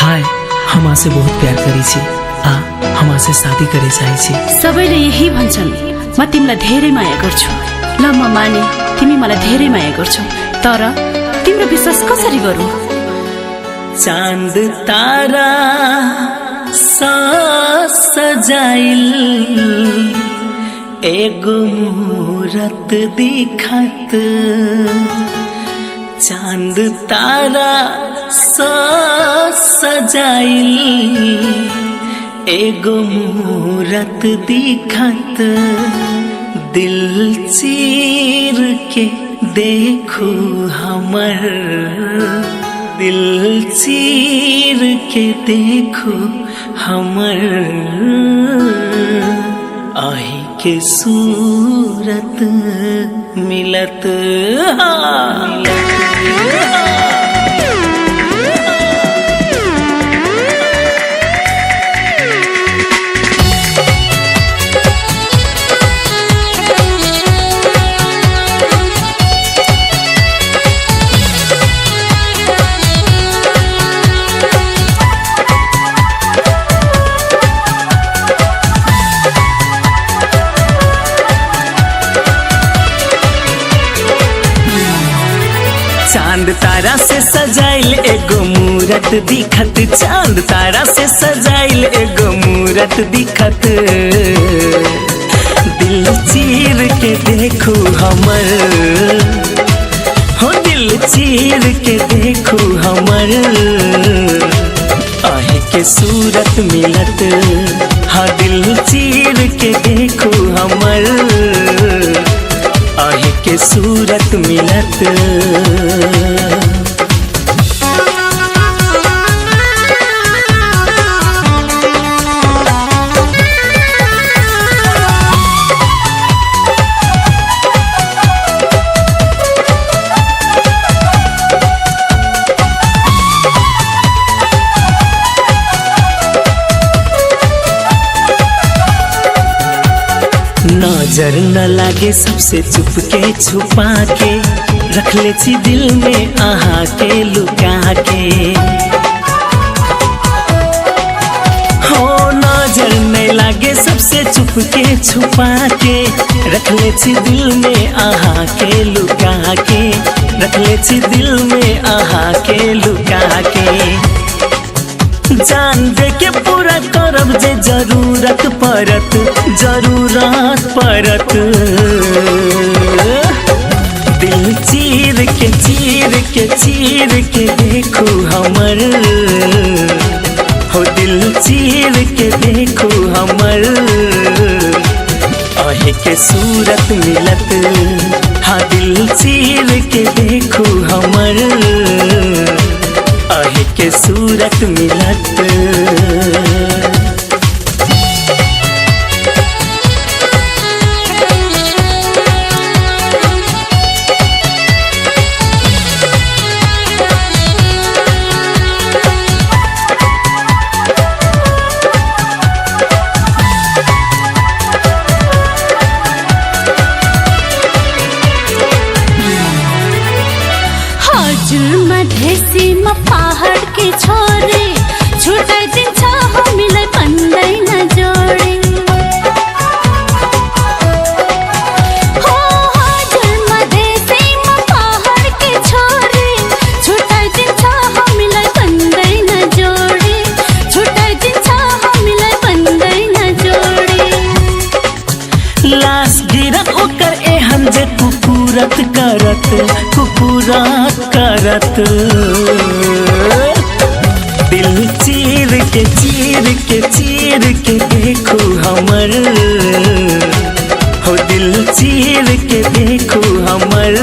हाय हमा से बहुत प्यार करी छी आ हमा से शादी करे चाहे छी। सबैले यही भन्छन् म तिमीलाई धेरै माया गर्छु। ल म माने तिमी मलाई धेरै माया गर्छौ, तर तिम्रो विश्वास कसरी गरौँ? चांद तारा सजाइल एगो मूरत दिखत, चांद तारा सजाइल एगो मूरत दिखत, दिल चीर के देखो हमर, दिल चीर के देखो हमर, आही के सूरत मिलत चांद तारा से सजाइल एगो मूरत दिखत, चांद तारा से सजाइल एगो मूरत दिखत, दिल चीर के देखो हमर, हो दिल चीर के देखो हमर, आहे के सूरत मिलत, हाँ दिल चीर के देखो हमर, आहे के सूरत मिलत। नजर न लागे सबसे चुपके छुपा के, रख ले छी दिल में आहा के लुका के, हो नजर नहीं लागे सबसे चुपके छुपा के, रख ले छी दिल में आहा के लुका के, रख ले छी दिल में आहा के लुका के, जान दे के पूरा करब जे जरूरत परत, जरूरत परत, दिल चीर के चीर के चीर के देखो हमर, हो दिल चीर के देखो हमर, आहे के सूरत मिलत, हाँ दिल चीर के देखो हमर, आहे के सूरत मिलत। मधेसी म पहाड़ के छोरे छुटाइ दिन्छ हामीलाई भन्दैन जोडे, हो हजुर मधेसी म पहाड़ के छोरे छुटाइ दिन्छ हामीलाई भन्दैन जोडे, छुटाइ दिन्छ हामीलाई भन्दैन जोडे, लास गिरत ओकर एहन जे कुकुरत करत, कुकुरत करत, दिल चीर के चीर के चीर के देखो हमर, हो दिल चीर के देखो हमर,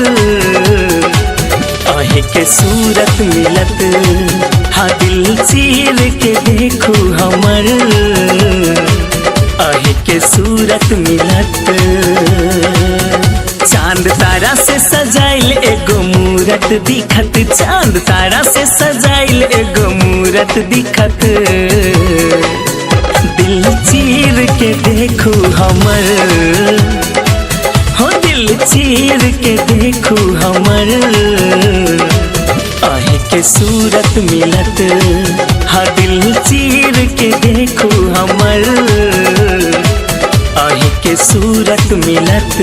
आहे के सूरत मिलत, हाँ दिल चीर के देखो हमर, आहे के सूरत मिलत। चांद तारा से सजाइल एगो मूरत दिखत, चांद तारा से सजाइल एगो मूरत दिखत, दिल चीर के देखो हमर, हो दिल चीर के देखो हमर, आहे के सूरत मिलत, हाँ दिल चीर के देखो हमर आही के सूरत मिलत।